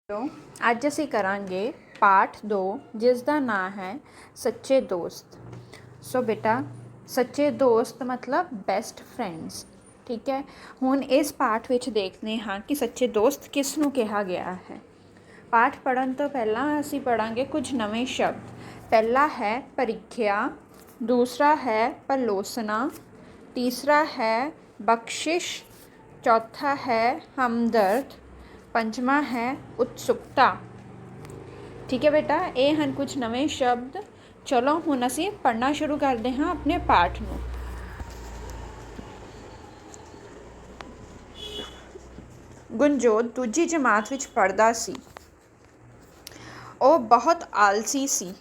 Hello, ਅੱਜ ਅਸੀਂ ਕਰਾਂਗੇ ਪਾਠ 2 ਜਿਸ ਦਾ ਨਾਂ ਹੈ ਸੱਚੇ ਦੋਸਤ। ਸੋ ਬੇਟਾ, ਸੱਚੇ ਦੋਸਤ ਮਤਲਬ ਬੈਸਟ ਫਰੈਂਡਸ। ਠੀਕ ਹੈ, ਹੁਣ ਇਸ ਪਾਠ ਵਿੱਚ ਦੇਖਦੇ ਹਾਂ ਕਿ ਸੱਚੇ ਦੋਸਤ ਕਿਸ ਨੂੰ ਕਿਹਾ ਗਿਆ ਹੈ। ਪਾਠ ਪੜ੍ਹਨ ਤੋਂ ਪਹਿਲਾਂ ਅਸੀਂ ਪੜ੍ਹਾਂਗੇ ਕੁਝ ਨਵੇਂ ਸ਼ਬਦ। ਪਹਿਲਾ ਹੈ ਪਰੀਖਿਆ, ਦੂਸਰਾ ਹੈ ਪਲੋਸਨਾ, ਤੀਸਰਾ ਹੈ ਬਖਸ਼ਿਸ਼, ਚੌਥਾ ਹੈ ਹਮਦਰਦ, ਪੰਜਵਾਂ ਹੈ ਉਤਸੁਕਤਾ। ਠੀਕ ਹੈ ਬੇਟਾ, ਇਹ ਹਨ ਕੁਝ ਨਵੇਂ ਸ਼ਬਦ। ਚਲੋ ਹੁਣ ਅਸੀਂ ਪੜ੍ਹਨਾ ਸ਼ੁਰੂ ਕਰਦੇ ਹਾਂ ਆਪਣੇ ਪਾਠ ਨੂੰ। ਗੁਣਜੋਤ ਦੂਜੀ ਜਮਾਤ ਵਿੱਚ ਪੜ੍ਹਦਾ ਸੀ। ਉਹ ਬਹੁਤ ਆਲਸੀ ਸੀ।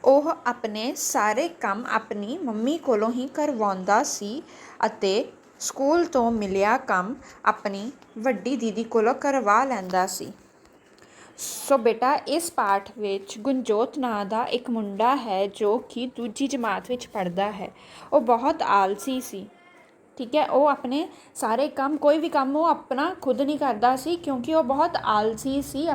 ਉਹ ਆਪਣੇ ਸਾਰੇ ਕੰਮ ਆਪਣੀ ਮੰਮੀ ਕੋਲੋਂ ਹੀ ਕਰਵਾਉਂਦਾ ਸੀ ਅਤੇ ਸਕੂਲ ਤੋਂ ਮਿਲਿਆ ਕੰਮ ਆਪਣੀ ਵੱਡੀ ਦੀਦੀ ਕੋਲੋਂ ਕਰਵਾ ਲੈਂਦਾ ਸੀ। ਸੋ ਬੇਟਾ, ਇਸ ਪਾਠ ਵਿੱਚ ਗੁਣਜੋਤ ਨਾਂ ਦਾ ਇੱਕ ਮੁੰਡਾ ਹੈ ਜੋ ਕਿ ਦੂਜੀ ਜਮਾਤ ਵਿੱਚ ਪੜ੍ਹਦਾ ਹੈ। ਉਹ ਬਹੁਤ ਆਲਸੀ ਸੀ। ਠੀਕ ਹੈ, ਉਹ ਆਪਣੇ ਸਾਰੇ ਕੰਮ, ਕੋਈ ਵੀ ਕੰਮ ਉਹ ਆਪਣਾ ਖੁਦ ਨਹੀਂ ਕਰਦਾ ਸੀ ਕਿਉਂਕਿ ਉਹ ਬਹੁਤ ਆਲਸੀ ਸੀ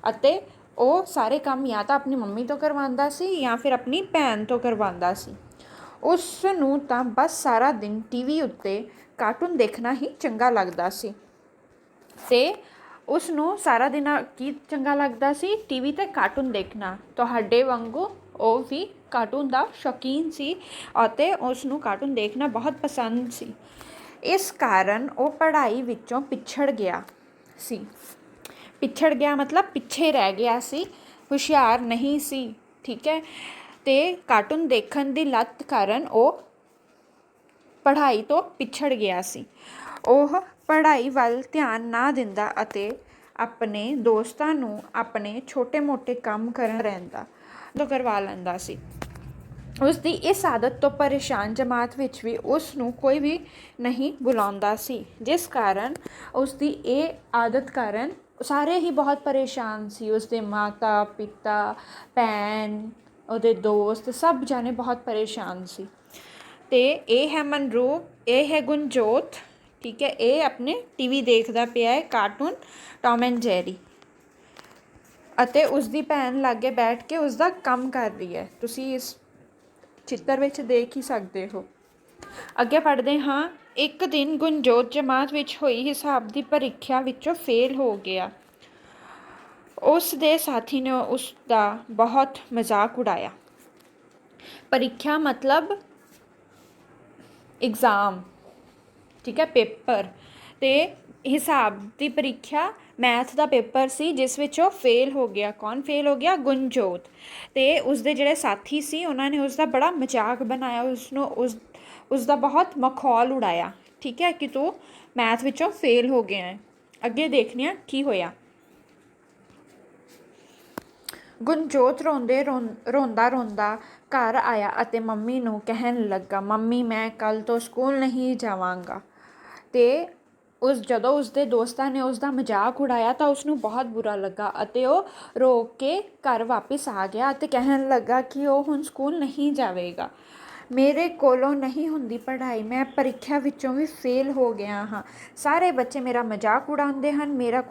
ਅਤੇ ਉਹ ਸਾਰੇ ਕੰਮ ਜਾਂ ਤਾਂ ਆਪਣੀ ਮੰਮੀ ਤੋਂ ਕਰਵਾਉਂਦਾ ਸੀ ਜਾਂ ਫਿਰ ਆਪਣੀ ਭੈਣ ਤੋਂ ਕਰਵਾਉਂਦਾ ਸੀ। ਉਸ ਨੂੰ ਤਾਂ ਬਸ ਸਾਰਾ ਦਿਨ ਟੀਵੀ ਉੱਤੇ ਕਾਰਟੂਨ ਦੇਖਣਾ ਹੀ ਚੰਗਾ ਲੱਗਦਾ ਸੀ। ਅਤੇ ਉਸ ਨੂੰ ਸਾਰਾ ਦਿਨ ਕੀ ਚੰਗਾ ਲੱਗਦਾ ਸੀ? ਟੀਵੀ 'ਤੇ ਕਾਰਟੂਨ ਦੇਖਣਾ। ਤੁਹਾਡੇ ਵਾਂਗੂ ਉਹ ਵੀ ਕਾਰਟੂਨ ਦਾ ਸ਼ੌਕੀਨ ਸੀ ਅਤੇ ਉਸ ਨੂੰ ਕਾਰਟੂਨ ਦੇਖਣਾ ਬਹੁਤ ਪਸੰਦ ਸੀ। ਇਸ ਕਾਰਨ ਉਹ ਪੜ੍ਹਾਈ ਵਿੱਚੋਂ ਪਿਛੜ ਗਿਆ ਸੀ। ਪਿਛੜ ਗਿਆ ਮਤਲਬ ਪਿੱਛੇ ਰਹਿ ਗਿਆ ਸੀ, ਹੁਸ਼ਿਆਰ ਨਹੀਂ ਸੀ। ਠੀਕ ਹੈ, ਅਤੇ ਕਾਰਟੂਨ ਦੇਖਣ ਦੀ ਲੱਤ ਕਾਰਨ ਉਹ ਪੜ੍ਹਾਈ ਤੋਂ ਪਿਛੜ ਗਿਆ ਸੀ। ਉਹ ਪੜ੍ਹਾਈ ਵੱਲ ਧਿਆਨ ਨਾ ਦਿੰਦਾ ਅਤੇ ਆਪਣੇ ਦੋਸਤਾਂ ਨੂੰ ਆਪਣੇ ਛੋਟੇ ਮੋਟੇ ਕੰਮ ਕਰਵਾ ਲੈਂਦਾ ਸੀ। ਉਸ ਦੀ ਇਸ ਆਦਤ ਤੋਂ ਪਰੇਸ਼ਾਨ ਜਮਾਤ ਵਿੱਚ ਵੀ ਉਸ ਨੂੰ ਕੋਈ ਵੀ ਨਹੀਂ ਬੁਲਾਉਂਦਾ ਸੀ, ਜਿਸ ਕਾਰਨ ਉਸ ਦੀ ਇਹ ਆਦਤ ਕਾਰਨ ਸਾਰੇ ਹੀ ਬਹੁਤ ਪਰੇਸ਼ਾਨ ਸੀ। ਉਸਦੇ ਮਾਤਾ ਪਿਤਾ, ਭੈਣ, ਉਹਦੇ ਦੋਸਤ, ਸਭ ਜਾਣੇ ਬਹੁਤ ਪਰੇਸ਼ਾਨ ਸੀ। ਅਤੇ ਇਹ ਹੈ ਮਨਰੂਪ, ਇਹ ਹੈ ਗੁਣਜੋਤ। ਠੀਕ ਹੈ, ਇਹ ਆਪਣੇ ਟੀਵੀ ਦੇਖਦਾ ਪਿਆ ਹੈ ਕਾਰਟੂਨ ਟੌਮ ਐਂਡ ਜੈਰੀ, ਅਤੇ ਉਸਦੀ ਭੈਣ ਲਾਗੇ ਬੈਠ ਕੇ ਉਸਦਾ ਕੰਮ ਕਰ ਰਹੀ ਹੈ। ਤੁਸੀਂ ਇਸ ਚਿੱਤਰ ਵਿੱਚ ਦੇਖ ਹੀ ਸਕਦੇ ਹੋ। ਅੱਗੇ ਪੜ੍ਹਦੇ ਹਾਂ। ਇੱਕ ਦਿਨ ਗੁਣਜੋਤ ਜਮਾਤ ਵਿੱਚ ਹੋਈ ਹਿਸਾਬ ਦੀ ਪ੍ਰੀਖਿਆ ਵਿੱਚੋਂ ਫੇਲ ਹੋ ਗਿਆ। ਉਸ ਦੇ ਸਾਥੀ ਨੇ ਉਸ ਦਾ ਬਹੁਤ ਮਜ਼ਾਕ ਉਡਾਇਆ। ਪ੍ਰੀਖਿਆ ਮਤਲਬ ਇਗਜ਼ਾਮ। ਠੀਕ ਹੈ, ਪੇਪਰ। ਅਤੇ ਹਿਸਾਬ ਦੀ ਪ੍ਰੀਖਿਆ ਮੈਥ ਦਾ ਪੇਪਰ ਸੀ ਜਿਸ ਵਿੱਚ ਉਹ ਫੇਲ ਹੋ ਗਿਆ। ਕੌਣ ਫੇਲ ਹੋ ਗਿਆ? ਗੁਣਜੋਤ। ਅਤੇ ਉਸਦੇ ਜਿਹੜੇ ਸਾਥੀ ਸੀ ਉਹਨਾਂ ਨੇ ਉਸਦਾ ਬੜਾ ਮਜ਼ਾਕ ਬਣਾਇਆ, ਉਸਦਾ ਬਹੁਤ ਮਖੌਲ ਉਡਾਇਆ। ਠੀਕ ਹੈ, ਕਿ ਤੂੰ ਮੈਥ ਵਿੱਚੋਂ ਫੇਲ ਹੋ ਗਿਆ ਹੈ। ਅੱਗੇ ਦੇਖਦੇ ਹਾਂ ਕੀ ਹੋਇਆ। ਗੁਣਜੋਤ ਰੋਂਦਾ ਰੋਂਦਾ ਘਰ ਆਇਆ ਅਤੇ ਮੰਮੀ ਨੂੰ ਕਹਿਣ ਲੱਗਾ, ਮੰਮੀ ਮੈਂ ਕੱਲ੍ਹ ਤੋਂ ਸਕੂਲ ਨਹੀਂ ਜਾਵਾਂਗਾ। ਅਤੇ ਜਦੋਂ ਉਸਦੇ ਦੋਸਤਾਂ ਨੇ ਉਸਦਾ ਮਜ਼ਾਕ ਉਡਾਇਆ ਤਾਂ ਉਸਨੂੰ ਬਹੁਤ ਬੁਰਾ ਲੱਗਾ ਅਤੇ ਉਹ ਰੋ ਕੇ ਘਰ ਵਾਪਿਸ ਆ ਗਿਆ ਅਤੇ ਕਹਿਣ ਲੱਗਾ ਕਿ ਉਹ ਹੁਣ ਸਕੂਲ ਨਹੀਂ ਜਾਵੇਗਾ। ਮੇਰੇ ਕੋਲੋਂ ਨਹੀਂ ਹੁੰਦੀ ਪੜ੍ਹਾਈ, ਮੈਂ ਪ੍ਰੀਖਿਆ ਵਿੱਚੋਂ ਵੀ ਫੇਲ ਹੋ ਗਿਆ ਹਾਂ। ਸਾਰੇ ਬੱਚੇ ਮੇਰਾ ਮਜ਼ਾਕ ਉਡਾਉਂਦੇ ਹਨ, ਮੇਰਾ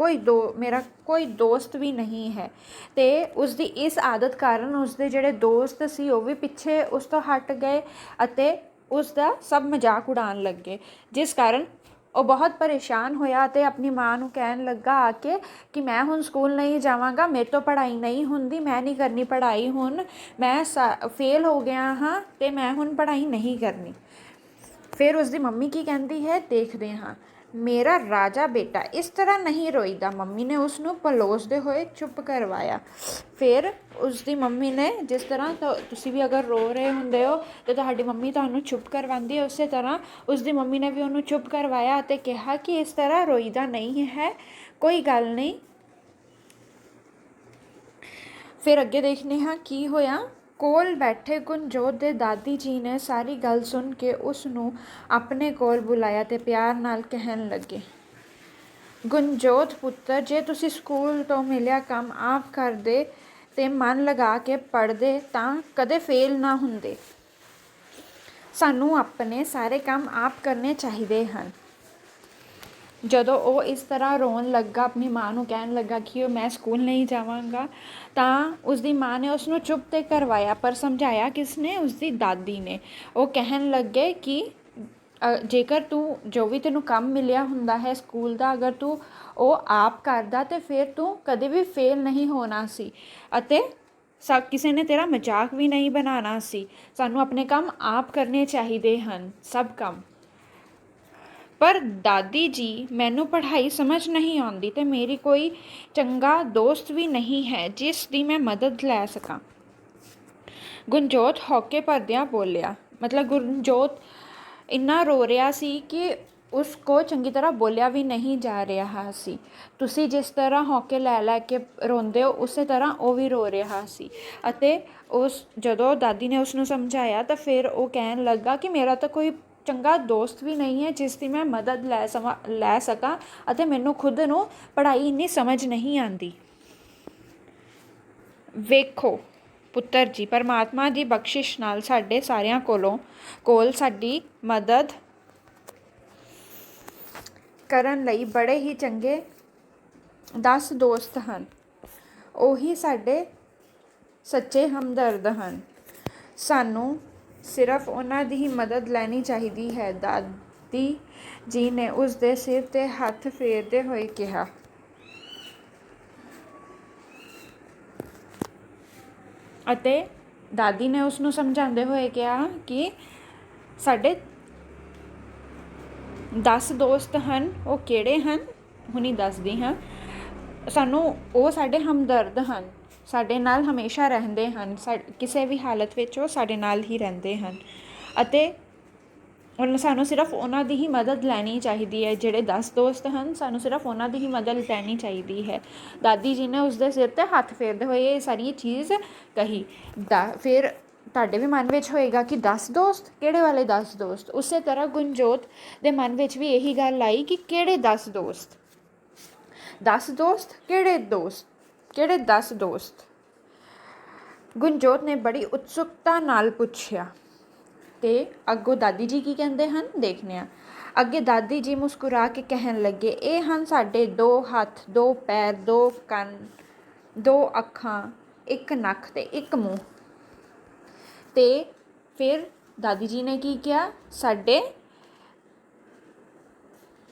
ਕੋਈ ਦੋਸਤ ਵੀ ਨਹੀਂ ਹੈ। ਅਤੇ ਉਸਦੀ ਇਸ ਆਦਤ ਕਾਰਨ ਉਸਦੇ ਜਿਹੜੇ ਦੋਸਤ ਸੀ ਉਹ ਵੀ ਪਿੱਛੇ ਉਸ ਤੋਂ ਹਟ ਗਏ ਅਤੇ ਉਸਦਾ ਸਭ ਮਜ਼ਾਕ ਉਡਾਉਣ ਲੱਗੇ, ਜਿਸ ਕਾਰਨ ਉਹ ਬਹੁਤ ਪਰੇਸ਼ਾਨ ਹੋਇਆ ਅਤੇ ਆਪਣੀ ਮਾਂ ਨੂੰ ਕਹਿਣ ਲੱਗਾ ਆ ਕੇ ਕਿ ਮੈਂ ਹੁਣ ਸਕੂਲ ਨਹੀਂ ਜਾਵਾਂਗਾ, ਮੇਰੇ ਤੋਂ ਪੜ੍ਹਾਈ ਨਹੀਂ ਹੁੰਦੀ, ਮੈਂ ਨਹੀਂ ਕਰਨੀ ਪੜ੍ਹਾਈ, ਹੁਣ ਮੈਂ ਫੇਲ ਹੋ ਗਿਆ ਹਾਂ ਅਤੇ ਮੈਂ ਹੁਣ ਪੜ੍ਹਾਈ ਨਹੀਂ ਕਰਨੀ। ਫਿਰ ਉਸਦੀ ਮੰਮੀ ਕੀ ਕਹਿੰਦੀ ਹੈ, ਦੇਖਦੇ ਹਾਂ। ਮੇਰਾ ਰਾਜਾ ਬੇਟਾ ਇਸ ਤਰ੍ਹਾਂ ਨਹੀਂ ਰੋਈਦਾ। ਮੰਮੀ ਨੇ ਉਸਨੂੰ ਪਲੋਸਦੇ ਹੋਏ ਚੁੱਪ ਕਰਵਾਇਆ। ਫਿਰ ਉਸਦੀ ਮੰਮੀ ਨੇ, ਜਿਸ ਤਰ੍ਹਾਂ ਤੁਸੀਂ ਵੀ ਅਗਰ ਰੋ ਰਹੇ ਹੁੰਦੇ ਹੋ ਅਤੇ ਤੁਹਾਡੀ ਮੰਮੀ ਤੁਹਾਨੂੰ ਚੁੱਪ ਕਰਵਾਉਂਦੀ ਹੈ, ਉਸੇ ਤਰ੍ਹਾਂ ਉਸਦੀ ਮੰਮੀ ਨੇ ਵੀ ਉਹਨੂੰ ਚੁੱਪ ਕਰਵਾਇਆ ਅਤੇ ਕਿਹਾ ਕਿ ਇਸ ਤਰ੍ਹਾਂ ਰੋਈਦਾ ਨਹੀਂ ਹੈ, ਕੋਈ ਗੱਲ ਨਹੀਂ। ਫਿਰ ਅੱਗੇ ਦੇਖਦੇ ਹਾਂ ਕੀ ਹੋਇਆ। ਕੋਲ ਬੈਠੇ ਗੁਣਜੋਤ ਦੇ ਦਾਦੀ ਜੀ ਨੇ ਸਾਰੀ ਗੱਲ ਸੁਣ ਕੇ ਉਸ ਨੂੰ ਆਪਣੇ ਕੋਲ ਬੁਲਾਇਆ ਅਤੇ ਪਿਆਰ ਨਾਲ ਕਹਿਣ ਲੱਗੇ, ਗੁਣਜੋਤ ਪੁੱਤਰ, ਜੇ ਤੁਸੀਂ ਸਕੂਲ ਤੋਂ ਮਿਲਿਆ ਕੰਮ ਆਪ ਕਰਦੇ ਅਤੇ ਮਨ ਲਗਾ ਕੇ ਪੜ੍ਹਦੇ ਤਾਂ ਕਦੇ ਫੇਲ ਨਾ ਹੁੰਦੇ। ਸਾਨੂੰ ਆਪਣੇ ਸਾਰੇ ਕੰਮ ਆਪ ਕਰਨੇ ਚਾਹੀਦੇ ਹਨ। ਜਦੋਂ ਉਹ ਇਸ ਤਰ੍ਹਾਂ ਰੋਣ ਲੱਗਾ, ਆਪਣੀ ਮਾਂ ਨੂੰ ਕਹਿਣ ਲੱਗਾ ਕਿ ਮੈਂ ਸਕੂਲ ਨਹੀਂ ਜਾਵਾਂਗਾ, ਤਾਂ ਉਸਦੀ ਮਾਂ ਨੇ ਉਸਨੂੰ ਚੁੱਪ ਤੇ ਕਰਵਾਇਆ। ਪਰ ਸਮਝਾਇਆ ਕਿਸ ਨੇ? ਉਸਦੀ ਦਾਦੀ ਨੇ। ਉਹ ਕਹਿਣ ਲੱਗੇ ਕਿ ਜੇਕਰ ਤੂੰ ਜੋ ਵੀ ਤੈਨੂੰ ਕੰਮ ਮਿਲਿਆ ਹੁੰਦਾ ਹੈ ਸਕੂਲ ਦਾ, ਅਗਰ ਤੂੰ ਉਹ ਆਪ ਕਰਦਾ ਤਾਂ ਫਿਰ ਤੂੰ ਕਦੇ ਵੀ ਫੇਲ ਨਹੀਂ ਹੋਣਾ ਸੀ ਅਤੇ ਕਿਸੇ ਨੇ ਤੇਰਾ ਮਜ਼ਾਕ ਵੀ ਨਹੀਂ ਬਣਾਉਣਾ ਸੀ। ਸਾਨੂੰ ਆਪਣੇ ਕੰਮ ਆਪ ਕਰਨੇ ਚਾਹੀਦੇ ਹਨ, ਸਭ ਕੰਮ। ਪਰ ਦਾਦੀ ਜੀ, ਮੈਨੂੰ ਪੜ੍ਹਾਈ ਸਮਝ ਨਹੀਂ ਆਉਂਦੀ ਅਤੇ ਮੇਰੀ ਕੋਈ ਚੰਗਾ ਦੋਸਤ ਵੀ ਨਹੀਂ ਹੈ ਜਿਸ ਦੀ ਮੈਂ ਮਦਦ ਲੈ ਸਕਾਂ। ਗੁਰਜੋਤ ਹੌਕੇ ਭਰਦਿਆਂ ਬੋਲਿਆ। ਮਤਲਬ ਗੁਰਜੋਤ ਇੰਨਾ ਰੋ ਰਿਹਾ ਸੀ ਕਿ ਉਸ ਕੋ ਚੰਗੀ ਤਰ੍ਹਾਂ ਬੋਲਿਆ ਵੀ ਨਹੀਂ ਜਾ ਰਿਹਾ ਸੀ। ਤੁਸੀਂ ਜਿਸ ਤਰ੍ਹਾਂ ਹੌਕੇ ਲੈ ਲੈ ਕੇ ਰੋਂਦੇ ਹੋ, ਉਸੇ ਤਰ੍ਹਾਂ ਉਹ ਵੀ ਰੋ ਰਿਹਾ ਸੀ। ਅਤੇ ਜਦੋਂ ਦਾਦੀ ਨੇ ਉਸਨੂੰ ਸਮਝਾਇਆ ਤਾਂ ਫਿਰ ਉਹ ਕਹਿਣ ਲੱਗਾ ਕਿ ਮੇਰਾ ਤਾਂ ਕੋਈ ਚੰਗਾ ਦੋਸਤ ਵੀ ਨਹੀਂ ਹੈ ਜਿਸ ਦੀ ਮੈਂ ਮਦਦ ਲੈ ਸਕਾਂ ਅਤੇ ਮੈਨੂੰ ਖੁਦ ਨੂੰ ਪੜ੍ਹਾਈ ਇੰਨੀ ਸਮਝ ਨਹੀਂ ਆਉਂਦੀ। ਵੇਖੋ ਪੁੱਤਰ ਜੀ, ਪਰਮਾਤਮਾ ਦੀ ਬਖਸ਼ਿਸ਼ ਨਾਲ ਸਾਡੇ ਸਾਰਿਆਂ ਕੋਲ ਸਾਡੀ ਮਦਦ ਕਰਨ ਲਈ ਬੜੇ ਹੀ ਚੰਗੇ 10 ਦੋਸਤ ਹਨ। ਉਹੀ ਸਾਡੇ ਸੱਚੇ ਹਮਦਰਦ ਹਨ। ਸਾਨੂੰ ਸਿਰਫ ਉਹਨਾਂ ਦੀ ਹੀ ਮਦਦ ਲੈਣੀ ਚਾਹੀਦੀ ਹੈ। ਦਾਦੀ ਜੀ ਨੇ ਉਸ ਦੇ ਸਿਰ 'ਤੇ ਹੱਥ ਫੇਰਦੇ ਹੋਏ ਕਿਹਾ। ਅਤੇ ਦਾਦੀ ਨੇ ਉਸਨੂੰ ਸਮਝਾਉਂਦੇ ਹੋਏ ਕਿਹਾ ਕਿ ਸਾਡੇ 10 ਦੋਸਤ ਹਨ। ਉਹ ਕਿਹੜੇ ਹਨ? ਹੁਣੀ ਦੱਸਦੀ ਹਾਂ। ਉਹ ਸਾਡੇ ਹਮਦਰਦ ਹਨ, ਸਾਡੇ ਨਾਲ ਹਮੇਸ਼ਾ ਰਹਿੰਦੇ ਹਨ। ਕਿਸੇ ਵੀ ਹਾਲਤ ਵਿੱਚ ਉਹ ਸਾਡੇ ਨਾਲ ਹੀ ਰਹਿੰਦੇ ਹਨ ਅਤੇ ਸਾਨੂੰ ਸਿਰਫ ਉਹਨਾਂ ਦੀ ਹੀ ਮਦਦ ਲੈਣੀ ਚਾਹੀਦੀ ਹੈ। ਜਿਹੜੇ 10 ਦੋਸਤ ਹਨ, ਸਾਨੂੰ ਸਿਰਫ ਉਹਨਾਂ ਦੀ ਹੀ ਮਦਦ ਲੈਣੀ ਚਾਹੀਦੀ ਹੈ। ਦਾਦੀ ਜੀ ਨੇ ਉਸਦੇ ਸਿਰ 'ਤੇ ਹੱਥ ਫੇਰਦੇ ਹੋਏ ਇਹ ਸਾਰੀ ਚੀਜ਼ ਕਹੀ। ਫਿਰ ਤੁਹਾਡੇ ਵੀ ਮਨ ਵਿੱਚ ਹੋਏਗਾ ਕਿ 10 ਦੋਸਤ, ਕਿਹੜੇ ਵਾਲੇ 10 ਦੋਸਤ? ਉਸੇ ਤਰ੍ਹਾਂ ਗੁਰਜੋਤ ਦੇ ਮਨ ਵਿੱਚ ਵੀ ਇਹੀ ਗੱਲ ਆਈ ਕਿ ਕਿਹੜੇ 10 ਦੋਸਤ? 10 ਦੋਸਤ? ਕਿਹੜੇ 10 ਦੋਸਤ? ਗੁਰਜੋਤ ਨੇ ਬੜੀ ਉਤਸੁਕਤਾ ਨਾਲ ਪੁੱਛਿਆ। ਅਤੇ ਅੱਗੋਂ ਦਾਦੀ ਜੀ ਕੀ ਕਹਿੰਦੇ ਹਨ, ਦੇਖਦੇ ਹਾਂ। ਅੱਗੇ ਦਾਦੀ ਜੀ ਮੁਸਕਰਾ ਕੇ ਕਹਿਣ ਲੱਗੇ, ਇਹ ਹਨ ਸਾਡੇ 2 ਹੱਥ, 2 ਪੈਰ, 2 ਕੰਨ, 2 ਅੱਖਾਂ, 1 ਨੱਕ ਅਤੇ 1 ਮੂੰਹ। ਅਤੇ ਫਿਰ ਦਾਦੀ ਜੀ ਨੇ ਕੀ ਕਿਹਾ? ਸਾਡੇ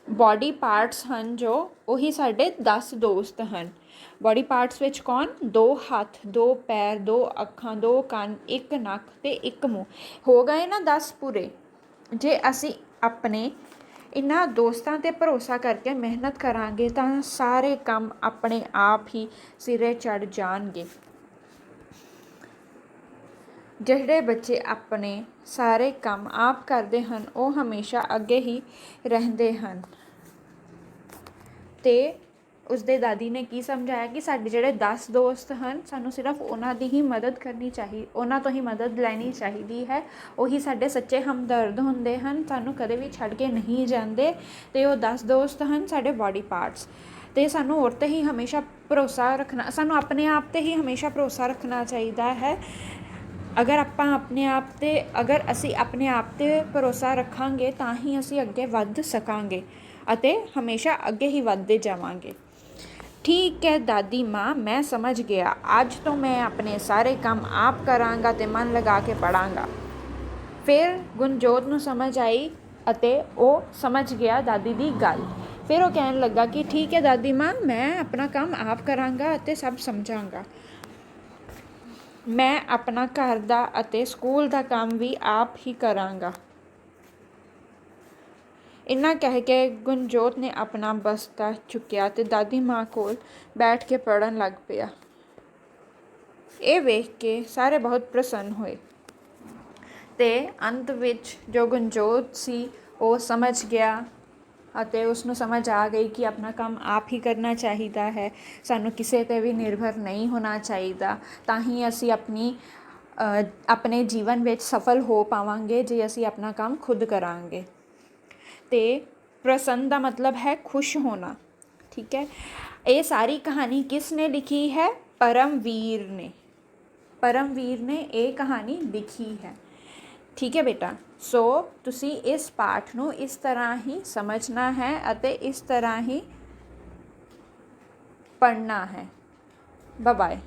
ਬੋਡੀ ਪਾਰਟਸ ਹਨ ਜੋ, ਉਹੀ ਸਾਡੇ 10 ਦੋਸਤ ਹਨ। ਬੋਡੀ ਪਾਰਟਸ ਵਿੱਚ ਕੌਣ? 2 ਹੱਥ, 2 ਪੈਰ, 2 ਅੱਖਾਂ, 2 ਕੰਨ, 1 ਨੱਕ ਅਤੇ 1 ਮੂੰਹ। ਹੋ ਗਏ ਨਾ 10 ਪੂਰੇ। ਜੇ ਅਸੀਂ ਆਪਣੇ ਇਹਨਾਂ ਦੋਸਤਾਂ 'ਤੇ ਭਰੋਸਾ ਕਰਕੇ ਮਿਹਨਤ ਕਰਾਂਗੇ ਤਾਂ ਸਾਰੇ ਕੰਮ ਆਪਣੇ ਆਪ ਹੀ ਸਿਰੇ ਚੜ੍ਹ ਜਾਣਗੇ। ਜਿਹੜੇ ਬੱਚੇ ਆਪਣੇ ਸਾਰੇ ਕੰਮ ਆਪ ਕਰਦੇ ਹਨ ਉਹ ਹਮੇਸ਼ਾ ਅੱਗੇ ਹੀ ਰਹਿੰਦੇ ਹਨ। ਅਤੇ ਉਸਦੇ ਦਾਦੀ ਨੇ ਕੀ ਸਮਝਾਇਆ ਕਿ ਸਾਡੇ ਜਿਹੜੇ 10 ਦੋਸਤ ਹਨ, ਸਾਨੂੰ ਸਿਰਫ ਉਹਨਾਂ ਦੀ ਹੀ ਮਦਦ ਉਹਨਾਂ ਤੋਂ ਹੀ ਮਦਦ ਲੈਣੀ ਚਾਹੀਦੀ ਹੈ। ਉਹੀ ਸਾਡੇ ਸੱਚੇ ਹਮਦਰਦ ਹੁੰਦੇ ਹਨ, ਸਾਨੂੰ ਕਦੇ ਵੀ ਛੱਡ ਕੇ ਨਹੀਂ ਜਾਂਦੇ। ਅਤੇ ਉਹ 10 ਦੋਸਤ ਹਨ ਸਾਡੇ ਬੋਡੀ ਪਾਰਟਸ। ਅਤੇ ਸਾਨੂੰ ਔਰ 'ਤੇ ਹੀ ਹਮੇਸ਼ਾ ਭਰੋਸਾ ਰੱਖਣਾ, ਸਾਨੂੰ ਆਪਣੇ ਆਪ 'ਤੇ ਹੀ ਹਮੇਸ਼ਾ ਭਰੋਸਾ ਰੱਖਣਾ ਚਾਹੀਦਾ ਹੈ। ਅਗਰ ਅਸੀਂ ਆਪਣੇ ਆਪ 'ਤੇ ਭਰੋਸਾ ਰੱਖਾਂਗੇ ਤਾਂ ਹੀ ਅਸੀਂ ਅੱਗੇ ਵੱਧ ਸਕਾਂਗੇ ਅਤੇ ਹਮੇਸ਼ਾ ਅੱਗੇ ਹੀ ਵੱਧਦੇ ਜਾਵਾਂਗੇ। ਠੀਕ ਹੈ ਦਾਦੀ ਮਾਂ, ਮੈਂ ਸਮਝ ਗਿਆ। ਅੱਜ ਤੋਂ ਮੈਂ ਆਪਣੇ ਸਾਰੇ ਕੰਮ ਆਪ ਕਰਾਂਗਾ ਅਤੇ ਮਨ ਲਗਾ ਕੇ ਪੜ੍ਹਾਂਗਾ। ਫਿਰ ਗੁਰਜੋਤ ਨੂੰ ਸਮਝ ਆਈ ਅਤੇ ਉਹ ਸਮਝ ਗਿਆ ਦਾਦੀ ਦੀ ਗੱਲ। ਫਿਰ ਉਹ ਕਹਿਣ ਲੱਗਾ ਕਿ ਠੀਕ ਹੈ ਦਾਦੀ ਮਾਂ, ਮੈਂ ਆਪਣਾ ਕੰਮ ਆਪ ਕਰਾਂਗਾ ਅਤੇ ਸਭ ਸਮਝਾਂਗਾ। ਮੈਂ ਆਪਣਾ ਘਰ ਦਾ ਅਤੇ ਸਕੂਲ ਦਾ ਕੰਮ ਵੀ ਆਪ ਹੀ ਕਰਾਂਗਾ। ਇੰਨਾ ਕਹਿ ਕੇ ਗੁਰਜੋਤ ਨੇ ਆਪਣਾ ਬਸਤਾ ਚੁੱਕਿਆ ਅਤੇ ਦਾਦੀ ਮਾਂ ਕੋਲ ਬੈਠ ਕੇ ਪੜ੍ਹਨ ਲੱਗ ਪਿਆ। ਇਹ ਵੇਖ ਕੇ ਸਾਰੇ ਬਹੁਤ ਪ੍ਰਸੰਨ ਹੋਏ ਅਤੇ ਅੰਤ ਵਿੱਚ ਜੋ ਗੁਰਜੋਤ ਸੀ ਉਹ ਸਮਝ ਗਿਆ ਅਤੇ ਉਸਨੂੰ ਸਮਝ ਆ ਗਈ ਕਿ ਆਪਣਾ ਕੰਮ ਆਪ ਹੀ ਕਰਨਾ ਚਾਹੀਦਾ ਹੈ। ਸਾਨੂੰ ਕਿਸੇ 'ਤੇ ਵੀ ਨਿਰਭਰ ਨਹੀਂ ਹੋਣਾ ਚਾਹੀਦਾ। ਤਾਂ ਹੀ ਅਸੀਂ ਆਪਣੇ ਜੀਵਨ ਵਿੱਚ ਸਫਲ ਹੋ ਪਾਵਾਂਗੇ ਜੇ ਅਸੀਂ ਆਪਣਾ ਕੰਮ ਖੁਦ ਕਰਾਂਗੇ। ਅਤੇ ਪ੍ਰਸੰਨ ਦਾ ਮਤਲਬ ਹੈ ਖੁਸ਼ ਹੋਣਾ। ਠੀਕ ਹੈ। ਇਹ ਸਾਰੀ ਕਹਾਣੀ ਕਿਸ ਨੇ ਲਿਖੀ ਹੈ? ਪਰਮਵੀਰ ਨੇ ਇਹ ਕਹਾਣੀ ਲਿਖੀ ਹੈ। ਠੀਕ ਹੈ ਬੇਟਾ। ਸੋ ਤੁਸੀਂ ਇਸ ਪਾਠ ਨੂੰ ਇਸ ਤਰ੍ਹਾਂ ਹੀ ਸਮਝਣਾ ਹੈ ਅਤੇ ਇਸ ਤਰ੍ਹਾਂ ਹੀ ਪੜ੍ਹਨਾ ਹੈ। Bye bye.